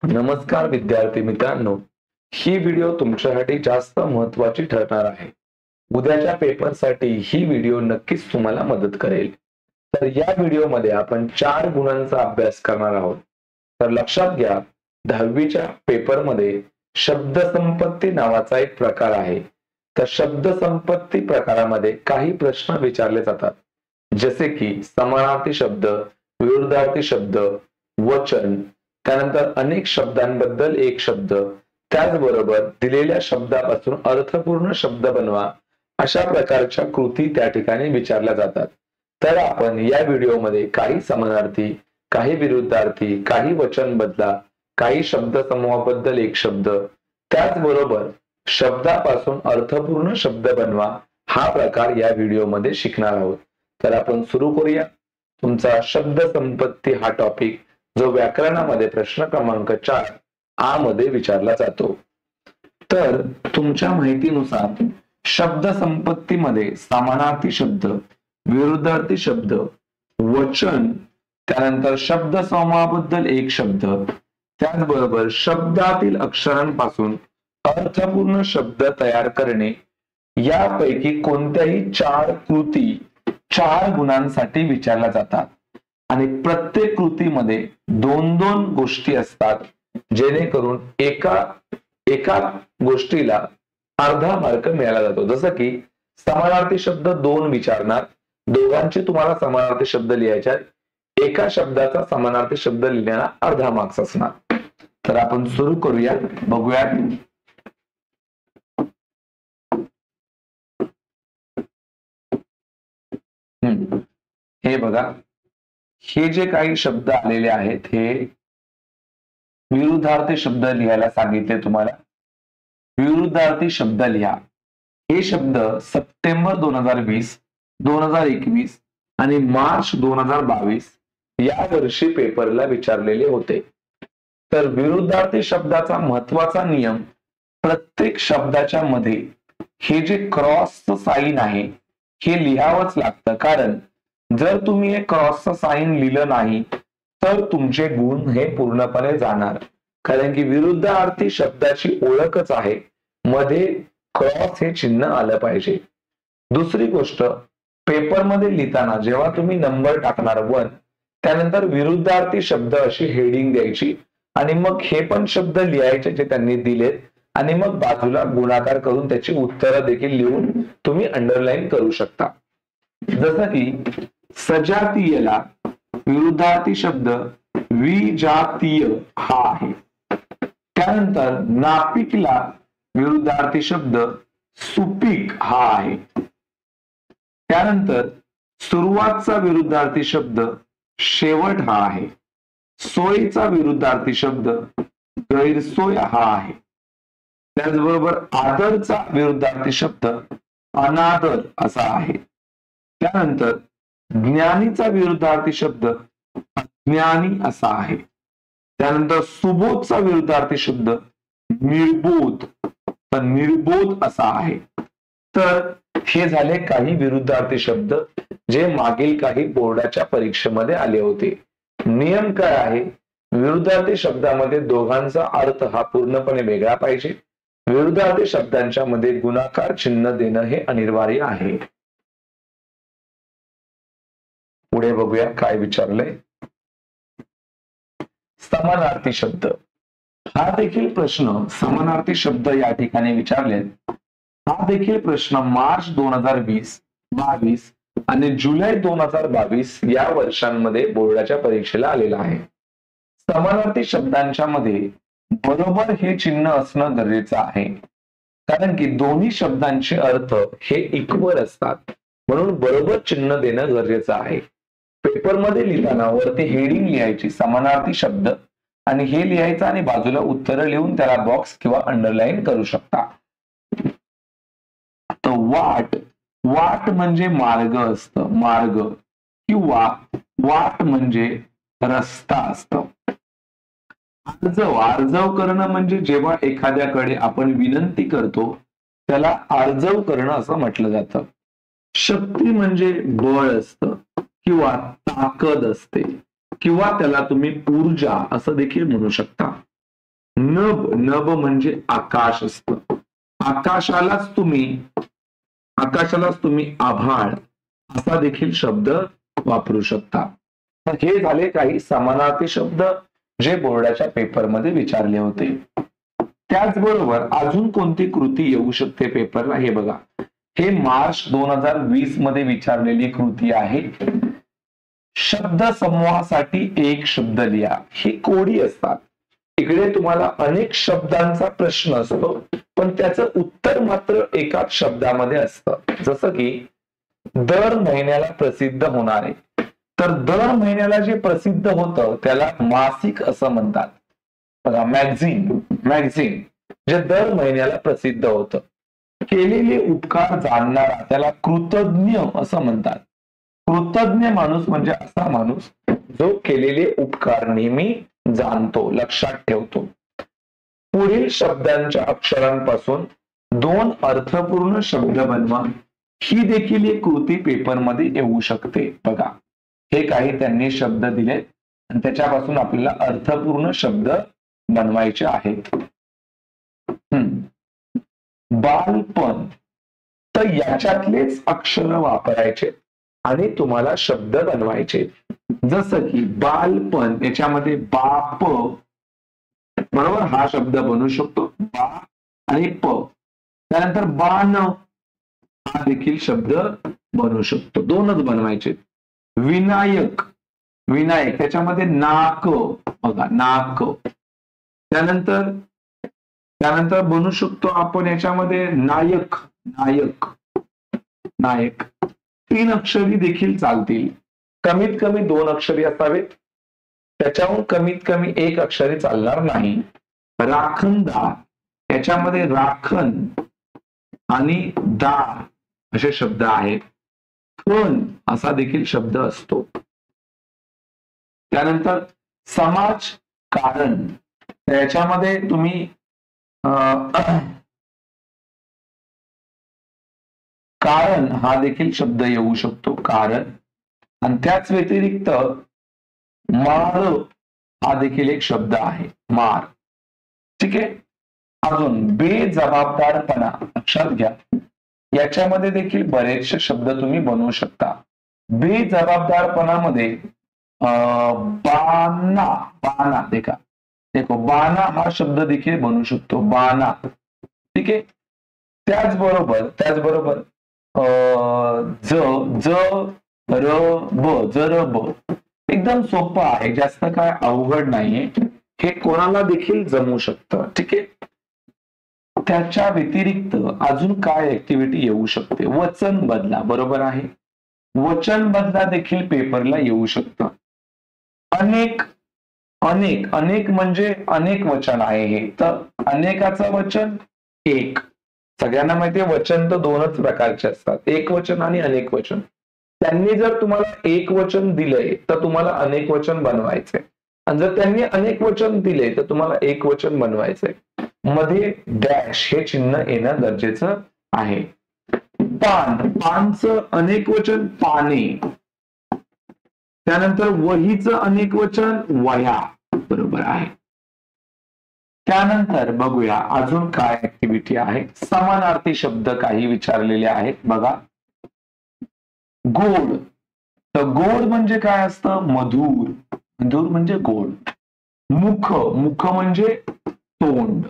नमस्कार विद्यार्थी मित्रांनो, ही व्हिडिओ तुमच्यासाठी जास्त महत्त्वाची ठरणार आहे. उद्याच्या पेपरसाठी ही व्हिडिओ नक्कीच तुम्हाला मदत करेल. तर या व्हिडिओमध्ये आपण 4 गुणांचा अभ्यास करणार आहोत. तर लक्षात घ्या, 10वीच्या पेपरमध्ये शब्दसंपत्ती नावाचा एक प्रकार आहे. तर शब्दसंपत्ती प्रकारामध्ये काही प्रश्न विचारले जातात. जसे की समानार्थी शब्द, विरुद्धार्थी शब्द, वचन, त्यानंतर अनेक शब्दांबद्दल एक शब्द, त्याचबरोबर दिलेल्या शब्दापासून अर्थपूर्ण शब्द बनवा, अशा प्रकारच्या कृती त्या ठिकाणी विचारल्या जातात. तर आपण या व्हिडिओमध्ये काही समानार्थी, काही विरुद्धार्थी, काही वचन बदला, काही शब्दसमूहाबद्दल एक शब्द, त्याचबरोबर शब्दापासून अर्थपूर्ण शब्द बनवा, हा प्रकार या व्हिडिओमध्ये शिकणार आहोत. तर आपण सुरू करूया. तुमचा शब्दसंपत्ती हा टॉपिक जो व्याकरणामध्ये प्रश्न क्रमांक 4 आ मध्ये विचारला जातो. तर तुमच्या माहितीनुसार शब्दसंपत्तीमध्ये समानार्थी शब्द, विरुद्धार्थी शब्द, वचन, त्यानंतर शब्द समूहाबद्दल एक शब्द, त्याचबरोबर शब्दातील अक्षरांपासून अर्थपूर्ण शब्द तयार करणे, यापैकी कोणत्याही 4 कृती 4 गुणांसाठी विचारल्या जातात. आणि प्रत्येक कृतीमध्ये 2-2 गोष्टी असतात, जेणेकरून एका गोष्टीला अर्धा मार्क मिळाला जातो. जसं की समानार्थी शब्द 2 विचारणार, दोघांचे तुम्हाला समानार्थी शब्द लिहायचे आहेत, एका शब्दाचा समानार्थी शब्द लिहिण्याला अर्धा मार्क्स असणार. तर आपण सुरू करूया, बघूयात. हे बघा, हे जे काही शब्द आलेले आहेत हे विरुद्धार्थी शब्द लिहायला सांगितले तुम्हाला. विरुद्धार्थी शब्द लिहा. हे शब्द सप्टेंबर 2020, 2021 आणि मार्च 2022 या वर्षी पेपरला विचारलेले होते. तर विरुद्धार्थी शब्दाचा महत्वाचा नियम, प्रत्येक शब्दाच्या मध्ये हे जे क्रॉसचं साइन आहे हे लिहावंच लागतं. कारण जर तुम्ही हे क्रॉसचं साइन लिहिलं नाही तर तुमचे गुण हे पूर्णपणे जाणार. कारण की विरुद्धार्थी शब्दाची ओळखच आहे, मध्ये क्रॉस हे चिन्ह आलं पाहिजे. दुसरी गोष्ट, पेपरमध्ये लिहिताना जेव्हा तुम्ही नंबर टाकणार 1, त्यानंतर विरुद्धार्थी शब्द अशी हेडिंग द्यायची आणि मग हे पण शब्द लिहायचे जे त्यांनी दिलेत आणि मग बाजूला गुणाकार करून त्याची उत्तरं देखील लिहून तुम्ही अंडरलाईन करू शकता. जसं की सजातीयला विरुद्धार्थी शब्द विजातीय हा आहे. त्यानंतर नापिकला विरुद्धार्थी शब्द सुपीक हा आहे. त्यानंतर सुरुवातचा विरुद्धार्थी शब्द शेवट हा आहे. सोयीचा विरुद्धार्थी शब्द गैरसोय हा आहे. त्याचबरोबर आदरचा विरुद्धार्थी शब्द अनादर असा आहे. त्यानंतर ज्ञानीचा विरुद्धार्थी शब्द अज्ञानी असा आहे. त्यानंतर सुबोधचा विरुद्धार्थी शब्द निर्बोध, तर निर्बोध असा आहे. तर हे झाले काही विरुद्धार्थी शब्द जे मागील काही बोर्डाच्या परीक्षेमध्ये आले होते. नियम काय आहे? विरुद्धार्थी शब्दामध्ये दोघांचा अर्थ हा पूर्णपणे वेगळा पाहिजे. विरुद्धार्थी शब्दांच्या मध्ये गुणाकार चिन्ह देणं हे अनिवार्य आहे. पुढे बघूया काय विचारलंय. समानार्थी शब्द हा देखील प्रश्न, समानार्थी शब्द या ठिकाणी विचारले. हा देखील प्रश्न मार्च 2020, 22 आणि जुलै 2022 या वर्षांमध्ये बोर्डाच्या परीक्षेला आलेला आहे. समानार्थी शब्दांच्या मध्ये बरोबर हे चिन्ह असणं गरजेचं आहे. कारण की दोन्ही शब्दांचे अर्थ हे इक्वल असतात, म्हणून बरोबर चिन्ह देणं गरजेचं आहे. पेपरमध्ये लिहिताना वरती हेडिंग लिहायची समानार्थी शब्द आणि हे लिहायचं आणि बाजूला उत्तर लिहून त्याला बॉक्स किंवा अंडरलाईन करू शकता. तर वाट म्हणजे मार्ग असतं, मार्ग, किंवा वाट म्हणजे रस्ता असतं. आर्जव करणं म्हणजे जेव्हा एखाद्याकडे आपण विनंती करतो त्याला आर्जव करणं असं म्हटलं जातं. शक्ती म्हणजे बळ असतं किंवा ताकद असते, किंवा त्याला तुम्ही ऊर्जा असं देखील म्हणू शकता. नभ, नभ म्हणजे आकाश असतं. आकाशालाच तुम्ही आभाळ असा देखील शब्द वापरू शकता. तर हे झाले काही समानार्थी शब्द जे बोर्डाच्या पेपरमध्ये विचारले होते. त्याचबरोबर अजून कोणती कृती येऊ शकते पेपरला हे बघा. हे मार्च 2020 मध्ये विचारलेली कृती आहे. शब्द समूहासाठी एक शब्द लिहा. ही कोडी असतात. इकडे तुम्हाला अनेक शब्दांचा प्रश्न असतो, पण त्याचं उत्तर मात्र एकाच शब्दामध्ये असतं. जसं की दर महिन्याला प्रसिद्ध होणारे, तर दर महिन्याला जे प्रसिद्ध होतं त्याला मासिक असं म्हणतात. बघा, मॅगझिन जे दर महिन्याला प्रसिद्ध होतं. केलेले उपकार जाणणारा त्याला कृतज्ञ असं म्हणतात. कृतज्ञ माणूस म्हणजे असा माणूस जो केलेले उपकार नेहमी जाणतो, लक्षात ठेवतो. पुढील शब्दांच्या अक्षरांपासून 2 अर्थपूर्ण शब्द बनवा. ही देखील एक कृती पेपरमध्ये येऊ शकते. बघा, हे काही त्यांनी शब्द दिलेत आणि त्याच्यापासून आपल्याला अर्थपूर्ण शब्द बनवायचे आहेत. बालपण, तर याच्यातलेच अक्षर वापरायचे आणि तुम्हाला शब्द बनवायचे. जसं की बालपण, याच्यामध्ये बाप, बरोबर, हा शब्द बनवू शकतो. बा आणि प. त्यानंतर बाण हा देखील शब्द बनवू शकतो. 2च बनवायचे. विनायक, त्याच्यामध्ये नाक, बघा नाक. त्यानंतर बनवू शकतो आपण याच्यामध्ये नायक. 3 अक्षरी देखील चालतील. कमीत कमी 2 अक्षरी असावेत. त्याच्याहून कमीत कमी 1 अक्षरी चालणार नाही. राखणदार, याच्यामध्ये राखण आणि दार असे शब्द आहेत. पण असा देखील शब्द असतो. त्यानंतर समाजकारण, याच्यामध्ये तुम्ही कारण हा देखील शब्द येऊ शकतो. कारण. आणि त्याच व्यतिरिक्त मार हा देखील एक शब्द आहे. मार. ठीक आहे. अजून बेजबाबदारपणा, लक्षात घ्या, याच्यामध्ये देखील बरेचसे शब्द तुम्ही बनवू शकता. बेजबाबदारपणामध्ये बाना देखो बाना हा शब्द देखील बनवू शकतो. बाना. ठीक आहे. त्याचबरोबर जरब एकदम सोपं आहे, जास्त काय अवघड नाहीये. हे कोणाला देखील जमू शकतं. ठीक आहे. त्याच्या व्यतिरिक्त अजून काय ऍक्टिव्हिटी येऊ शकते? वचन बदला, बरोबर आहे. वचन बदला देखील पेपरला येऊ शकतं. अनेक म्हणजे अनेक वचन आहे हे. तर अनेकाचं वचन एक. सगळ्यांना माहितीये वचन तर 2च प्रकारचे असतात, एक वचन आणि अनेक वचन. त्यांनी जर तुम्हाला एक वचन दिलंय तर तुम्हाला अनेक वचन बनवायचंय, आणि जर त्यांनी अनेक वचन दिले तर तुम्हाला एक वचन बनवायचंय. मध्ये डॅश हे चिन्ह येणं गरजेचं आहे. पानचं अनेक वचन पाने. त्यानंतर वहीचं अनेक वचन वह्या, बरोबर आहे. त्यानंतर बघूया अजून काय ऍक्टिव्हिटी आहे. समानार्थी शब्द काही विचारलेले आहेत. बघा, गोड, तर गोड म्हणजे काय असतं? मधुर. मधुर म्हणजे गोड. मुख म्हणजे तोंड.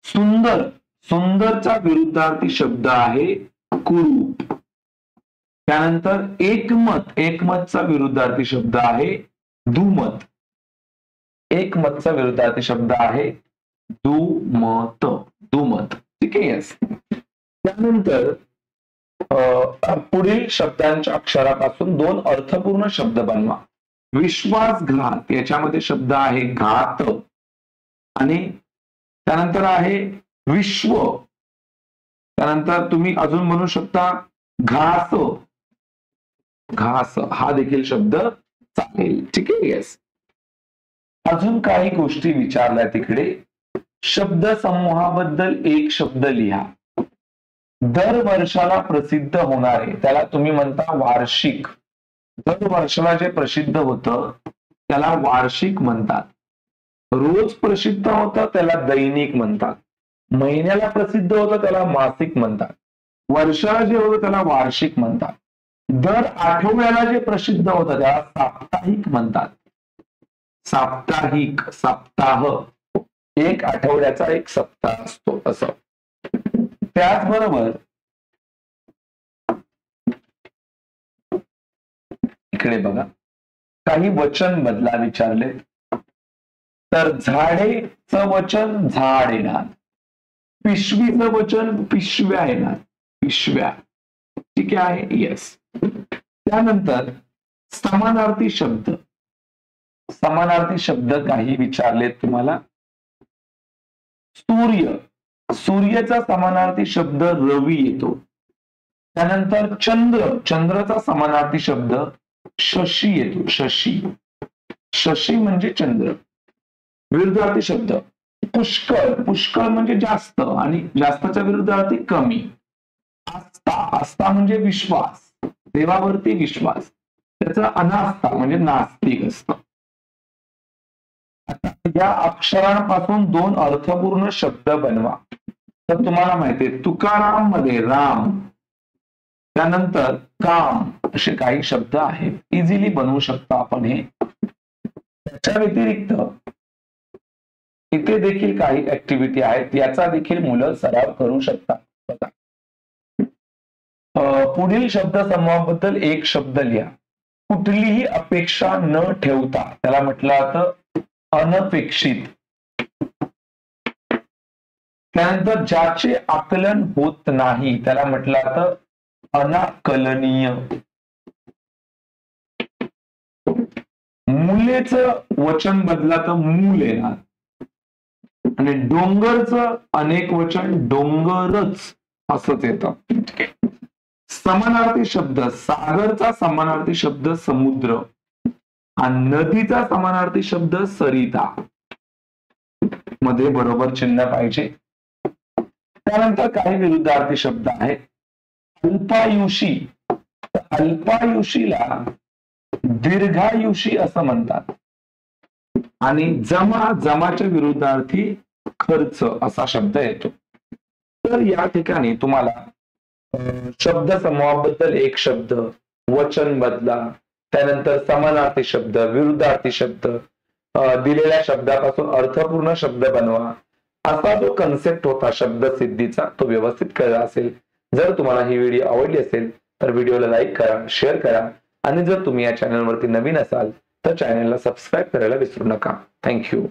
सुंदरचा विरुद्धार्थी शब्द आहे कुरूप. त्यानंतर एकमतचा विरुद्धार्थी शब्द आहे दुमत. एकमतचा विरुद्धार्थी शब्द आहे दुमत. ठीक आहे. यस. त्यानंतर पुढील शब्दांच्या अक्षरापासून 2 अर्थपूर्ण शब्द बनवा. विश्वासघात, याच्यामध्ये शब्द आहे घात, आणि त्यानंतर आहे विश्व. त्यानंतर तुम्ही अजून म्हणू शकता घास हा देखील शब्द चालेल. ठीक आहे. येस. अजून काही गोष्टी विचारल्या तिकडे. शब्द समूहाबद्दल एक शब्द लिहा. दर वर्षाला प्रसिद्ध होणारे त्याला तुम्ही म्हणता वार्षिक. दर वर्षाला जे प्रसिद्ध होतं त्याला वार्षिक म्हणतात. रोज प्रसिद्ध होतं त्याला दैनिक म्हणतात, महिन्याला प्रसिद्ध होतं त्याला मासिक म्हणतात, वर्षाला जे होतं त्याला वार्षिक म्हणतात, दर आठवड्याला जे प्रसिद्ध होतं त्याला साप्ताहिक म्हणतात. साप्ताहिक, सप्ताह, एक आठवड्याचा एक सप्ताह असतो असं. त्याचबरोबर इकडे बघा, काही वचन बदला विचारले तर झाडेचं वचन झाड येणार, पिशवीचं वचन पिशव्या येणार, पिशव्या. ठीक आहे, येस. त्यानंतर समानार्थी शब्द, समानार्थी शब्द काही विचारलेत तुम्हाला. सूर्य, सूर्याचा समानार्थी शब्द रवी येतो. त्यानंतर चंद्र, चंद्राचा समानार्थी शब्द शशी येतो, शशी. शशी म्हणजे चंद्र. विरुद्धार्थी शब्द पुष्कळ, पुष्कळ म्हणजे जास्त आणि जास्तच्या विरुद्धार्थी कमी. आस्था, आस्था म्हणजे विश्वास, देवावरती विश्वास. त्याचा अनास्था म्हणजे नास्तिक असतं. आता या अक्षरांपासून दोन अर्थपूर्ण शब्द बनवा. तर तुम्हाला माहितीये तुकाराम मध्ये राम, त्यानंतर काम असे काही शब्द आहेत, इझिली बनवू शकतो आपण हे. त्याच्या व्यतिरिक्त इथे देखील काही ऍक्टिव्हिटी आहेत, याचा देखील मुलं सराव करू शकतात. बघा, पुढील शब्द समूहाबद्दल एक शब्द लिहा. कुठलीही अपेक्षा न ठेवता त्याला म्हटलं जातं अनपेक्षित. त्यानंतर ज्याचे आकलन होत नाही त्याला म्हटलं जातं अनाकलनीय. मुलेचं वचन बदला तर मूल येणार आणि डोंगरचं अनेक वचन डोंगरच असंच येतं. समानार्थी शब्द, सागरचा समानार्थी शब्द समुद्र आणि नदीचा समानार्थी शब्द सरिता. मध्ये बरोबर चिन्ह पाहिजे. त्यानंतर काही विरुद्धार्थी शब्द आहेत. अल्पायुषी, अल्पायुषीला दीर्घायुषी असं म्हणतात आणि जमा, जमाच्या विरुद्धार्थी खर्च असा शब्द येतो. तर या ठिकाणी तुम्हाला शब्द समूहाबद्दल एक शब्द, वचन बदला, त्यानंतर समानार्थी शब्द, विरुद्धार्थी शब्द, दिलेल्या शब्दापासून अर्थपूर्ण शब्द बनवा, असा जो कन्सेप्ट होता शब्दसिद्धीचा तो व्यवस्थित कळला असेल. जर तुम्हाला ही व्हिडिओ आवडली असेल तर व्हिडिओला लाईक करा, शेअर करा आणि जर तुम्ही या चॅनलवरती नवीन असाल तर चॅनलला सबस्क्राईब करायला विसरू नका. थँक्यू.